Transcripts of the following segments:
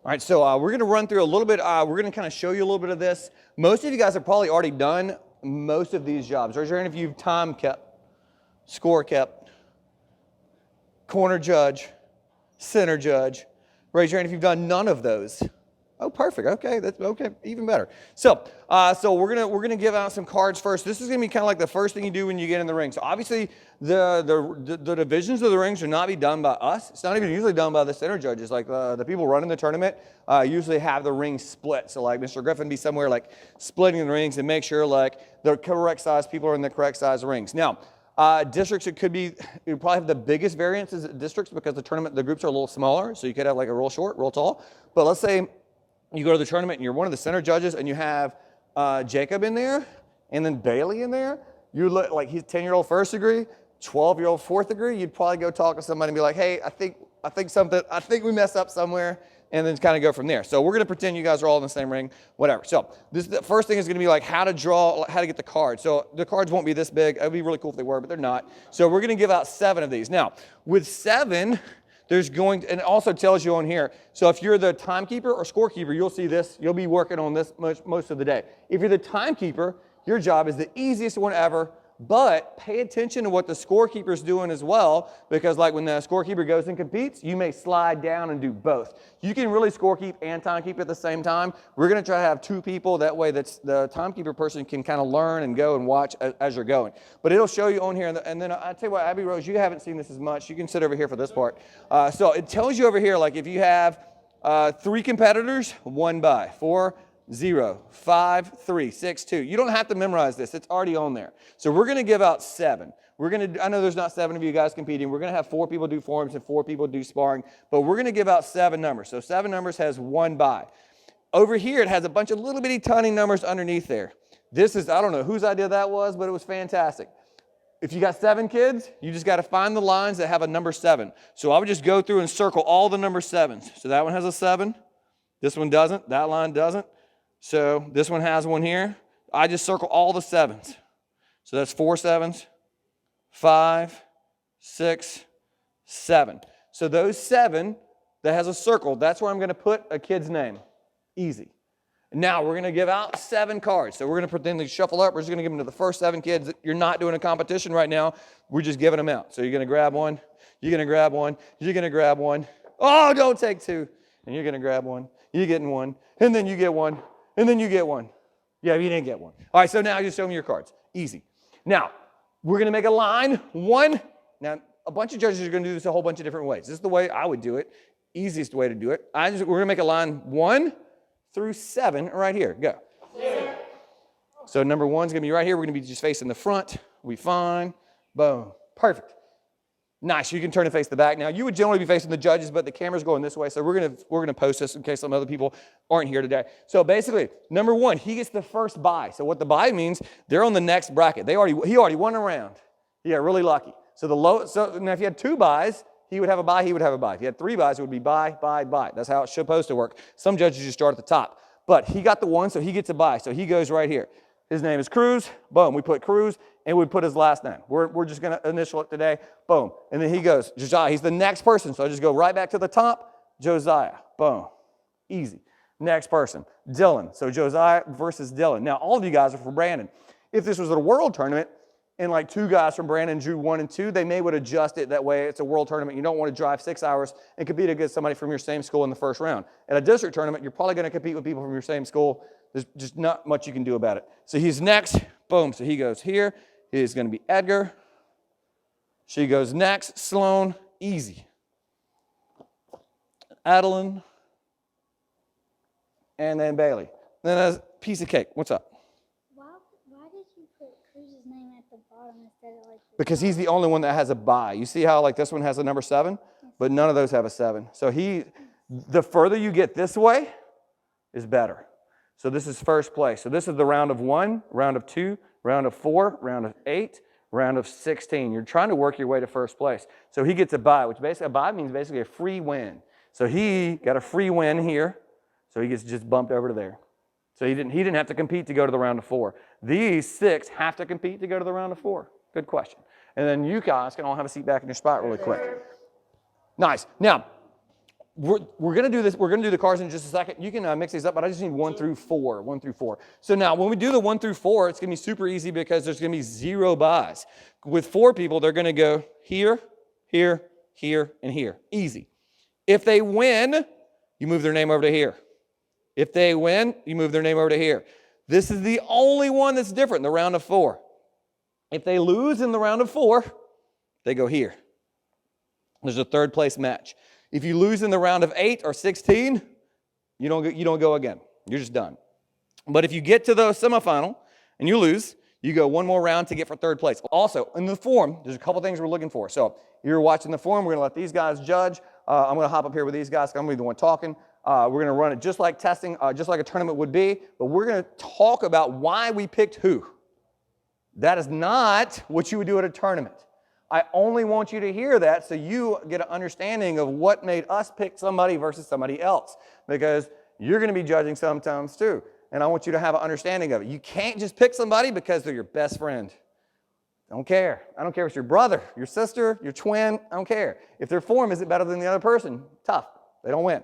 All right, so we're going to run through a little bit. We're going to kind of show you a little bit of this. Most of you guys have probably already done most of these jobs. Raise your hand if you've time kept, score kept, corner judge, center judge. Raise your hand if you've done none of those. Oh, perfect. Okay, that's okay. Even better. So we're gonna give out some cards first. This is gonna be kind of like the first thing you do when you get in the ring. So obviously, the divisions of the ring should not be done by us. It's not even usually done by the center judges. Like the people running the tournament usually have the ring split. So like Mr. Griffin be somewhere like splitting the rings and make sure like the correct size people are in the correct size rings. Now. Districts, it would probably have the biggest variances at districts because the groups are a little smaller. So you could have like a real short, real tall. But let's say you go to the tournament and you're one of the center judges and you have Jacob in there and then Bailey in there. You look like he's 10-year-old first degree, 12-year-old fourth degree. You'd probably go talk to somebody and be like, hey, I think we messed up somewhere, and then kind of go from there. So we're going to pretend you guys are all in the same ring, whatever. So the first thing is going to be like how to get the cards. So the cards won't be this big. It would be really cool if they were, but they're not. So we're going to give out 7 of these. Now, with 7, and it also tells you on here, so if you're the timekeeper or scorekeeper, you'll see this. You'll be working on this most of the day. If you're the timekeeper, your job is the easiest one ever, but pay attention to what the scorekeeper's doing as well, because like when the scorekeeper goes and competes, you may slide down and do both. You can really scorekeep and timekeep at the same time. We're going to try to have 2 people. That way the timekeeper person can kind of learn and go and watch as you're going. But it'll show you on here. And then I'll tell you what, Abby Rose, you haven't seen this as much. You can sit over here for this part. So it tells you over here, like if you have 3 competitors, 1 bye, 4, 0, 5, 3, 6, 2. You don't have to memorize this. It's already on there. So we're going to give out 7. I know there's not 7 of you guys competing. We're going to have 4 people do forms and 4 people do sparring, but we're going to give out 7 numbers. So 7 numbers has 1 bye. Over here, it has a bunch of little bitty tiny numbers underneath there. This is, I don't know whose idea that was, but it was fantastic. If you got 7 kids, you just got to find the lines that have a number 7. So I would just go through and circle all the number 7s. So that one has a 7. This one doesn't. That line doesn't. So this one has one here. I just circle all the 7s. So that's 4 7s, 5, 6, 7. So those 7 that has a circle, that's where I'm going to put a kid's name. Easy. Now we're going to give out 7 cards. So we're going to pretend to shuffle up. We're just going to give them to the first 7 kids. You're not doing a competition right now. We're just giving them out. So you're going to grab one. You're going to grab one. You're going to grab one. Oh, don't take 2. And you're going to grab one. You're getting one. And then you get one. And then you get one. Yeah, you didn't get one. All right, so now just show me your cards. Easy. Now, we're going to make a line. 1. Now, a bunch of judges are going to do this a whole bunch of different ways. This is the way I would do it. Easiest way to do it. We're going to make a line 1 through 7 right here. Go. 7. So number 1's going to be right here. We're going to be just facing the front. We fine. Boom. Perfect. Nice. You can turn and face the back. Now, you would generally be facing the judges, but the camera's going this way, so we're gonna post this in case some other people aren't here today. So basically, number 1, he gets the first bye. So what the bye means, they're on the next bracket. He already won a round. He got really lucky. So now if you had 2 byes, he would have a bye, he would have a bye. If you had 3 byes, it would be bye, bye, bye. That's how it's supposed to work. Some judges just start at the top. But he got the 1, so he gets a bye. So he goes right here. His name is Cruz. Boom. We put Cruz, and we put his last name. We're just going to initial it today. Boom. And then he goes, Josiah. He's the next person. So I just go right back to the top. Josiah. Boom. Easy. Next person. Dylan. So Josiah versus Dylan. Now, all of you guys are from Brandon. If this was a world tournament, and like 2 guys from Brandon drew 1 and 2, they would adjust it that way. It's a world tournament. You don't want to drive 6 hours and compete against somebody from your same school in the first round. At a district tournament, you're probably going to compete with people from your same school. There's just not much you can do about it. So he's next. Boom. So he goes here. He's going to be Edgar. She goes next. Sloan. Easy. Adeline. And then Bailey. Then a piece of cake. What's up? Why did you put Cruz's name at the bottom instead of like... Because he's the only one that has a bye. You see how like this one has a number 7? But none of those have a 7. So the further you get this way is better. So this is first place. So this is the round of 1, round of 2, round of 4, round of 8, round of 16. You're trying to work your way to first place. So he gets a bye, which basically a bye means basically a free win. So he got a free win here. So he gets just bumped over to there. So he didn't have to compete to go to the round of 4. These 6 have to compete to go to the round of 4. Good question. And then you guys can all have a seat back in your spot really quick. Nice. Now, we're going to do this. We're going to do the cards in just a second. You can mix these up, but I just need 1 through 4. 1 through 4. So now when we do the 1 through 4, it's going to be super easy because there's going to be 0 buys. With 4 people, they're going to go here, here, here, and here. Easy. If they win, you move their name over to here. If they win, you move their name over to here. This is the only one that's different in the round of 4. If they lose in the round of 4, they go here. There's a third place match. If you lose in the round of 8 or 16, you don't go again. You're just done. But if you get to the semifinal and you lose, you go one more round to get for third place. Also, in the form, there's a couple things we're looking for. So you're watching the form. We're going to let these guys judge. I'm going to hop up here with these guys. I'm going to be the one talking. We're going to run it just like testing, just like a tournament would be. But we're going to talk about why we picked who. That is not what you would do at a tournament. I only want you to hear that so you get an understanding of what made us pick somebody versus somebody else. Because you're going to be judging sometimes too. And I want you to have an understanding of it. You can't just pick somebody because they're your best friend. I don't care. I don't care if it's your brother, your sister, your twin. I don't care. If their form isn't better than the other person, tough. They don't win.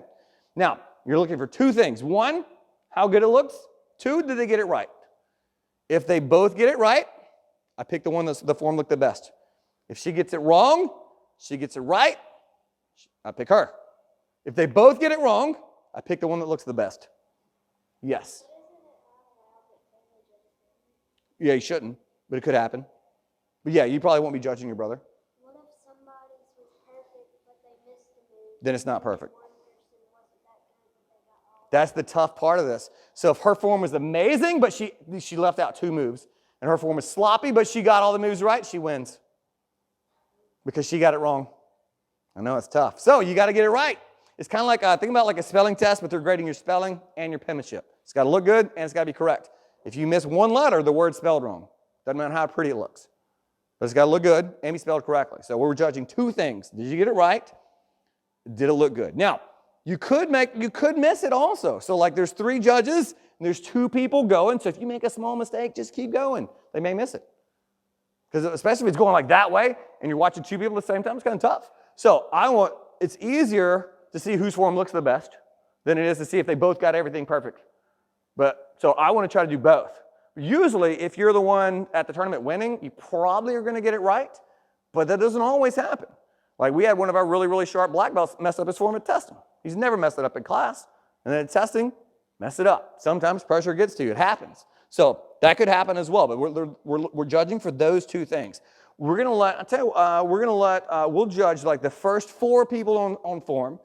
Now, you're looking for 2 things. 1, how good it looks. 2, did they get it right? If they both get it right, I pick the one that's the form looked the best. If she gets it wrong, she gets it right, I pick her. If they both get it wrong, I pick the one that looks the best. Yes. Yeah, you shouldn't, but it could happen. But yeah, you probably won't be judging your brother. What if somebody's was perfect, but they missed the move? Then it's not perfect. One person wasn't that good, but they got all. That's the tough part of this. So if her form was amazing, but she left out 2 moves, and her form was sloppy, but she got all the moves right, she wins. Because she got it wrong. I know it's tough. So you got to get it right. It's kind of like, think about like a spelling test, but they're grading your spelling and your penmanship. It's got to look good and it's got to be correct. If you miss one letter, the word's spelled wrong. Doesn't matter how pretty it looks. But it's got to look good and be spelled correctly. So we're judging 2 things. Did you get it right? Did it look good? Now, you could miss it also. So like there's 3 judges and there's 2 people going. So if you make a small mistake, just keep going. They may miss it. Because especially if it's going like that way and you're watching 2 people at the same time, it's kind of tough. So it's easier to see whose form looks the best than it is to see if they both got everything perfect. So I want to try to do both. Usually, if you're the one at the tournament winning, you probably are going to get it right, but that doesn't always happen. Like we had one of our really, really sharp black belts mess up his form at testing. He's never messed it up in class. And then at testing, mess it up. Sometimes pressure gets to you. It happens. So that could happen as well, but we're judging for those 2 things. We're going to let, we'll judge like the first 4 people on form,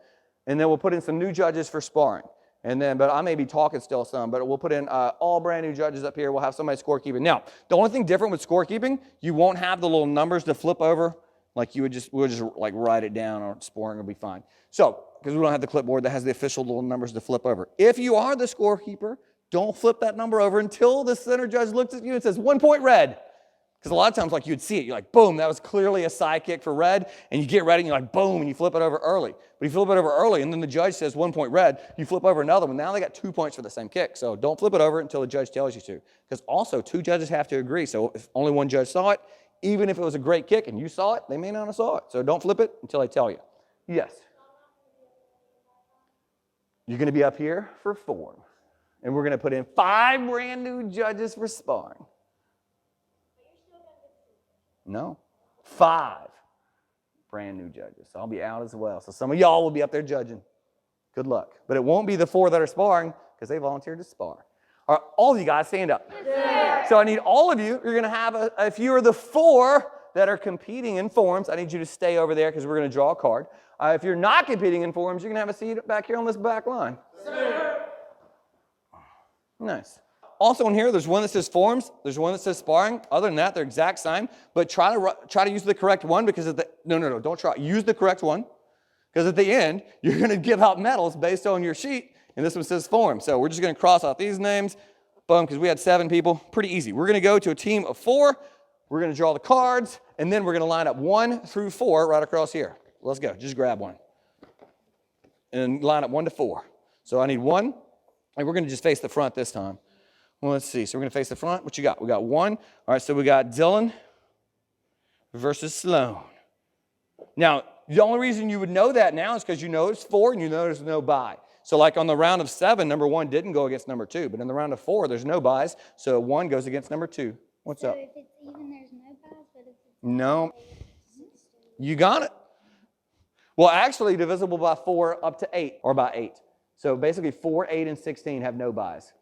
and then we'll put in some new judges for sparring. But I may be talking still some, but we'll put in all brand new judges up here. We'll have somebody scorekeeping. Now, the only thing different with scorekeeping, you won't have the little numbers to flip over. Like we'll just like write it down or sparring will be fine. So, because we don't have the clipboard that has the official little numbers to flip over. If you are the scorekeeper, don't flip that number over until the center judge looks at you and says 1 point red. Because a lot of times, like you'd see it, you're like, boom, that was clearly a side kick for red, and you get ready and you're like, boom, and you flip it over early. But if you flip it over early and then the judge says 1 point red, you flip over another one. Now they got 2 points for the same kick. So don't flip it over until the judge tells you to. Because also 2 judges have to agree. So if only one judge saw it, even if it was a great kick and you saw it, they may not have saw it. So don't flip it until they tell you. Yes. You're going to be up here for form. And we're going to put in 5 brand new judges for sparring. No, 5 brand new judges. So I'll be out as well. So some of y'all will be up there judging. Good luck. But it won't be the 4 that are sparring because they volunteered to spar. All right, all of you guys stand up. Yes, so I need all of you. You're going to have, if you are the 4 that are competing in forms, I need you to stay over there because we're going to draw a card. If you're not competing in forms, you're going to have a seat back here on this back line. Sir. Nice. Also in here, there's one that says forms. There's one that says sparring. Other than that, they're exact same. But try to use the correct one because at the no, don't try. Use the correct one because at the end, you're going to give out medals based on your sheet, and this one says form. So we're just going to cross out these names. Boom, because we had 7 people. Pretty easy. We're going to go to a team of 4. We're going to draw the cards, and then we're going to line up 1 through 4 right across here. Let's go. Just grab one. And line up 1 to 4. So I need 1, and we're going to just face the front this time. Well, let's see. So we're going to face the front. What you got? We got 1. All right, so we got Dylan versus Sloan. Now, the only reason you would know that now is because you know it's 4 and you know there's no bye. So like on the round of 7, number 1 didn't go against number 2. But in the round of 4, there's no byes. So 1 goes against number 2. What's So up? if it's even, there's no buys, but if it's No. You got it. Well, actually, divisible by 4 up to 8, or by 8. So basically 4, 8, and 16 have no byes.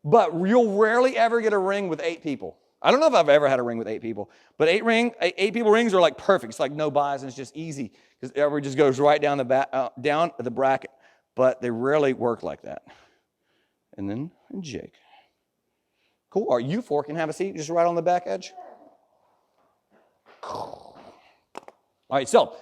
But you'll rarely ever get a ring with 8 people. I don't know if I've ever had a ring with 8 people, but 8 people rings are like perfect. It's like no byes, and it's just easy because everybody just goes right down the bracket. But they rarely work like that. And then Jake. Cool. Or you 4 can have a seat just right on the back edge. All right, so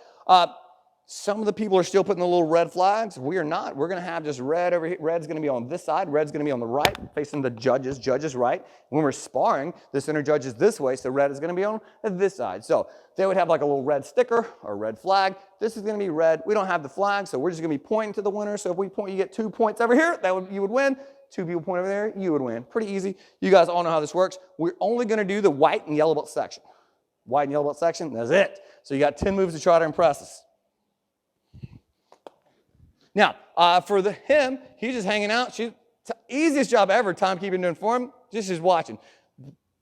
some of the people are still putting the little red flags. We are not. We're going to have just red over here. Red's going to be on this side. Red's going to be on the right, facing the judges. Judges right. When we're sparring, the center judge is this way, so red is going to be on this side. So they would have like a little red sticker or a red flag. This is going to be red. We don't have the flag, so we're just going to be pointing to the winner. So if we point, you get 2 points over here, you would win. 2 people point over there, you would win. Pretty easy. You guys all know how this works. We're only going to do the white and yellow belt section. White and yellow belt section, that's it. So you got 10 moves to try to impress us. Now, for him, he's just hanging out. Easiest job ever, timekeeping to inform, just watching.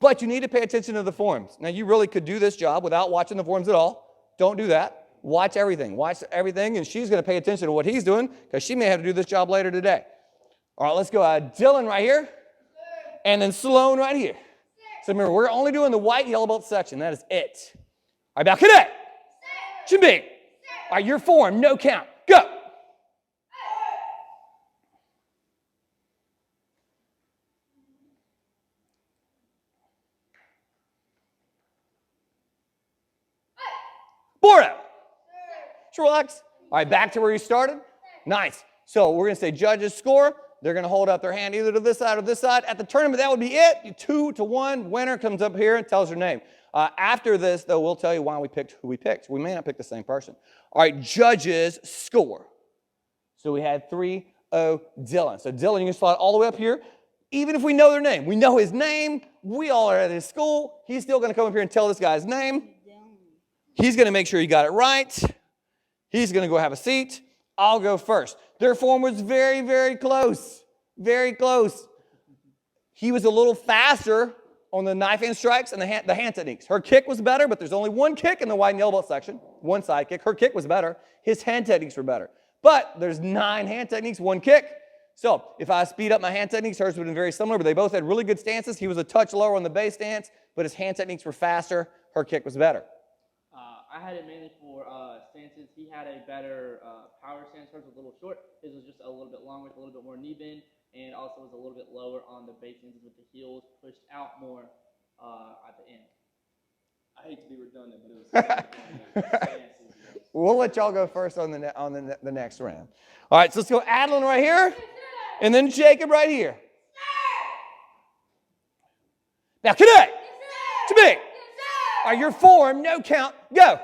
But you need to pay attention to the forms. Now, you really could do this job without watching the forms at all. Don't do that. Watch everything. Watch everything, and she's going to pay attention to what he's doing because she may have to do this job later today. All right, let's go. Dylan right here, and then Sloan right here. So remember, we're only doing the white and yellow belt section. That is it. All right, now cadet. Jimmy. All right, your form, no count. Go. Bora. Just relax. All right, back to where you started. Nice. So we're going to say judges score. They're going to hold up their hand either to this side or this side. At the tournament, that would be it. 2-1. Winner comes up here and tells her name. After this, though, we'll tell you why we picked who we picked. We may not pick the same person. All right, judges score. So we had 3-0 Dylan. So Dylan, you can slide all the way up here. Even if we know their name. We know his name. We all are at his school. He's still going to come up here and tell this guy's name. He's going to make sure he got it right. He's going to go have a seat. I'll go first. Their form was very, very close. Very close. He was a little faster on the knife hand strikes and the hand techniques. Her kick was better, but there's only one kick in the white and yellow belt section. One side kick. Her kick was better. His hand techniques were better. But there's 9 hand techniques, 1 kick. So if I speed up my hand techniques, hers would have been very similar, but they both had really good stances. He was a touch lower on the base stance, but his hand techniques were faster. Her kick was better. I had it mainly for stances. He had a better power stance. Hers was a little short. His was just a little bit longer, with a little bit more knee bend, and also was a little bit lower on the base stances with the heels pushed out more at the end. I hate to be redundant, but it was We'll let y'all go first on the next round. All right, so let's go Adeline right here, and then Jacob right here. Now, cadet, to big. All right, your form, no count, go.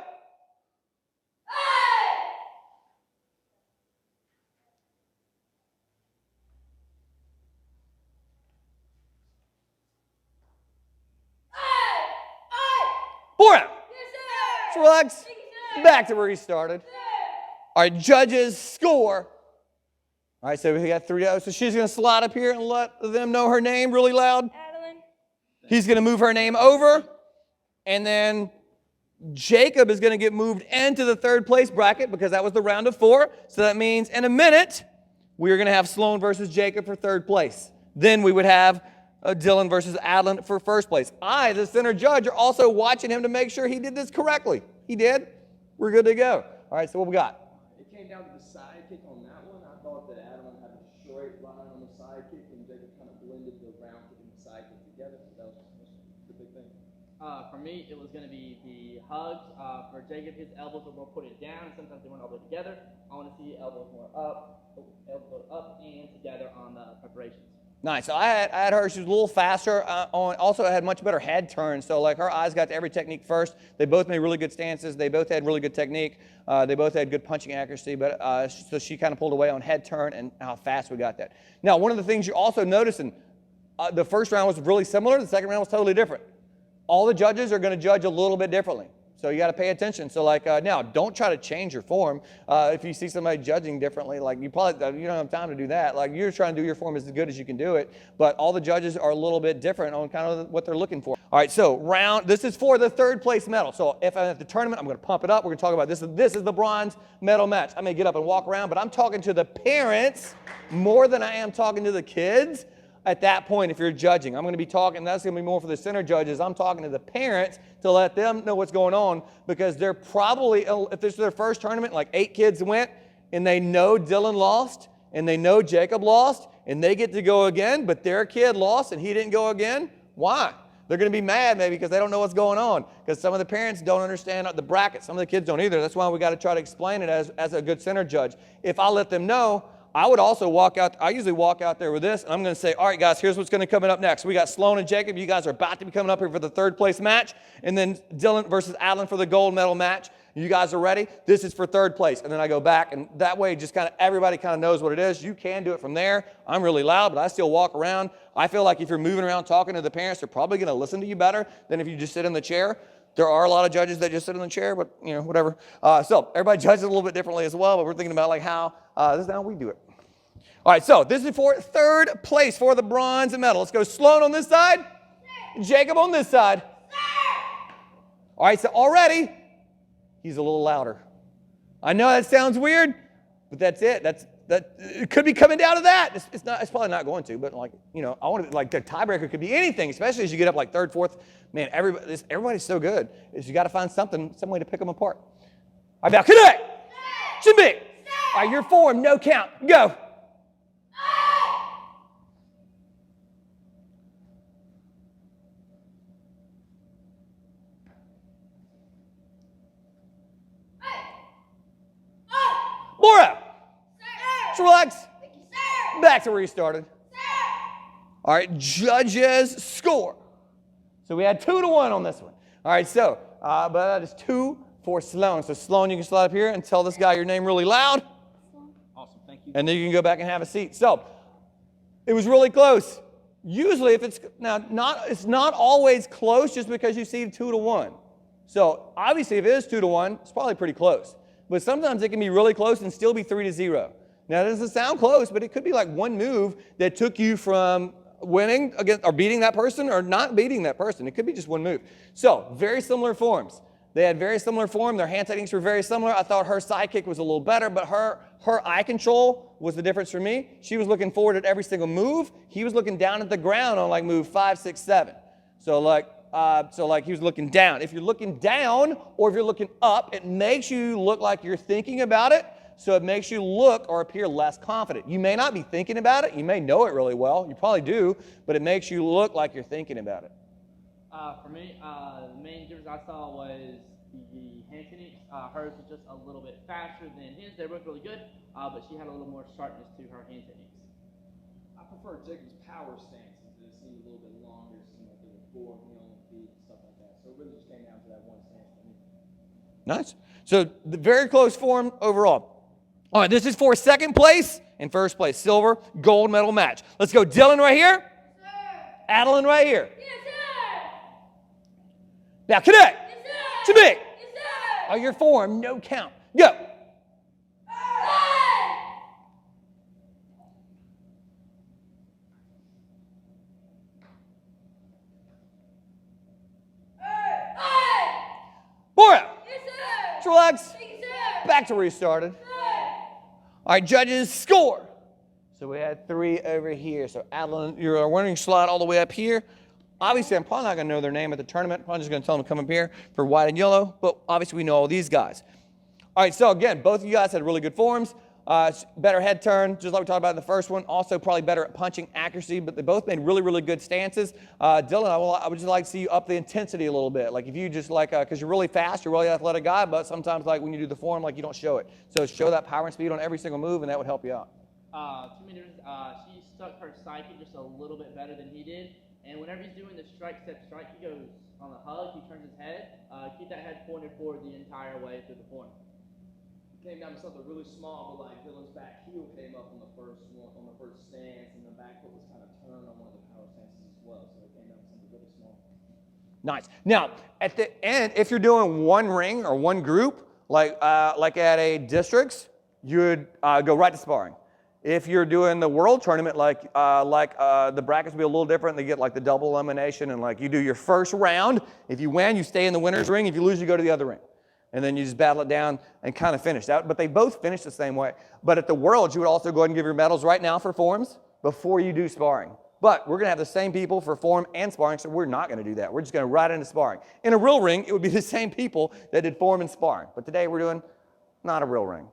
Bora. Relax. Back to where he started. All right, judges score. All right, so we got 3-0. So she's going to slide up here and let them know her name really loud. Adeline. He's going to move her name over. And then Jacob is going to get moved into the 3rd place bracket because that was the round of 4. So that means in a minute, we are going to have Sloan versus Jacob for 3rd place. Then we would have Dylan versus Adeline for 1st place. I, the center judge, are also watching him to make sure he did this correctly. He did. We're good to go. All right, so what we got? It came down to the side kick on that one. I thought that Adeline had a straight line on the side kick, and Jacob kind of blended the round kick and the side kick together. So that was the big thing. For me, it was going to be the hugs. For Jacob, his elbows were more putting it down, and sometimes they weren't all the way together. I want to see elbows more up, elbows up and together on the preparations. Nice. So I had her. She was a little faster. Also, had much better head turn. So like her eyes got to every technique first. They both made really good stances. They both had really good technique. They both had good punching accuracy. But so she kind of pulled away on head turn and how fast we got that. Now, one of the things you're also noticing, the first round was really similar. The second round was totally different. All the judges are going to judge a little bit differently. So you got to pay attention. So like now, don't try to change your form. If you see somebody judging differently, like you don't have time to do that. Like you're trying to do your form as good as you can do it. But all the judges are a little bit different on kind of what they're looking for. All right, so this is for the third place medal. So if I'm at the tournament, I'm going to pump it up. We're going to talk about this. This is the bronze medal match. I may get up and walk around, but I'm talking to the parents more than I am talking to the kids. At that point, if you're judging, I'm going to be talking, that's going to be more for the center judges. I'm talking to the parents to let them know what's going on, because they're probably, if this is their first tournament, like 8 kids went, and they know Dylan lost, and they know Jacob lost, and they get to go again, but their kid lost and he didn't go again. Why? They're going to be mad maybe because they don't know what's going on, because some of the parents don't understand the bracket. Some of the kids don't either. That's why we got to try to explain it as a good center judge. If I let them know, I would also walk out. I usually walk out there with this, and I'm going to say, all right, guys, here's what's going to come up next. We got Sloan and Jacob. You guys are about to be coming up here for the third place match, and then Dylan versus Adeline for the gold medal match. You guys are ready? This is for third place. And then I go back, and that way just kind of everybody kind of knows what it is. You can do it from there. I'm really loud, but I still walk around. I feel like if you're moving around talking to the parents, they're probably going to listen to you better than if you just sit in the chair. There are a lot of judges that just sit in the chair, but, whatever. So everybody judges a little bit differently as well, but we're thinking about like how this is how we do it. All right, so this is for third place for the bronze medal. Let's go Sloan on this side, Jacob on this side. All right, so already he's a little louder. I know that sounds weird, but that's it. It could be coming down to that. It's probably not going to, but I want to, like, the tiebreaker could be anything, especially as you get up like third, fourth. Man, everybody's so good. You got to find some way to pick them apart. All right, now connect. Jimmy. All right, your form, no count. Go. Laura, just relax. Back to where you started. All right, judges score. So we had 2-1 on this one. All right, so, but that is 2 for Sloan. So Sloan, you can slide up here and tell this guy your name really loud. Awesome, thank you. And then you can go back and have a seat. So it was really close. Usually, if it's not always close just because you see 2-1. So obviously, if it is 2-1, it's probably pretty close. But sometimes it can be really close and still be 3-0. Now, that doesn't sound close, but it could be like one move that took you from winning against or beating that person or not beating that person. It could be just one move. So, very similar forms. They had very similar form. Their hand techniques were very similar. I thought her side kick was a little better, but her eye control was the difference for me. She was looking forward at every single move. He was looking down at the ground on like move 5, 6, 7. So he was looking down. If you're looking down or if you're looking up, it makes you look like you're thinking about it. So it makes you look or appear less confident. You may not be thinking about it. You may know it really well. You probably do, but it makes you look like you're thinking about it. For me, the main difference I saw was the hand techniques. Hers was just a little bit faster than his. They were both really good, but she had a little more sharpness to her hand techniques. I prefer Jacob's power stances. It seemed a little bit longer. It seemed like there were 4 feet and stuff like that. So it really just came down to that one stance for me. Nice. So the very close form overall. All right, this is for second place and first place, silver, gold medal match. Let's go Dylan right here. Yes, sir. Adeline right here. Yes, sir. Now connect. Yes, sir. Jamik. Yes, sir. Your form, no count. Go. Bora. Yes, sir. Just relax. Yes, sir. Back to where you started. All right, judges, score. So we had 3 over here. So Adeline, you're winning slide all the way up here. Obviously, I'm probably not going to know their name at the tournament. I'm probably just going to tell them to come up here for white and yellow. But obviously, we know all these guys. All right, so again, both of you guys had really good forms. Better head turn, just like we talked about in the first one. Also probably better at punching accuracy, but they both made really, really good stances. Dylan, I would just like to see you up the intensity a little bit. Like if you just like, because you're really fast, you're a really athletic guy, but sometimes like when you do the form, like you don't show it. So show that power and speed on every single move, and that would help you out. Too many differences. She stuck her side kick just a little bit better than he did. And whenever he's doing the strike, step, strike, he goes on the hug, he turns his head. Keep that head pointed forward the entire way through the form. Came down to something really small, but like Dylan's back heel came up on the first stance, and the back foot was kind of turned on one of the power stances as well. So it came down to something really small. Nice. Now, At the end, if you're doing one ring or one group, like at a districts, you'd go right to sparring. If you're doing the world tournament, the brackets will be a little different. They get like the double elimination, and like you do your first round. If you win, you stay in the winner's ring. If you lose, you go to the other ring. And then you just battle it down and kind of finish that. But they both finish the same way. But at the Worlds, you would also go ahead and give your medals right now for forms before you do sparring. But we're going to have the same people for form and sparring, so we're not going to do that. We're just going to right into sparring. In a real ring, it would be the same people that did form and sparring. But today we're doing not a real ring.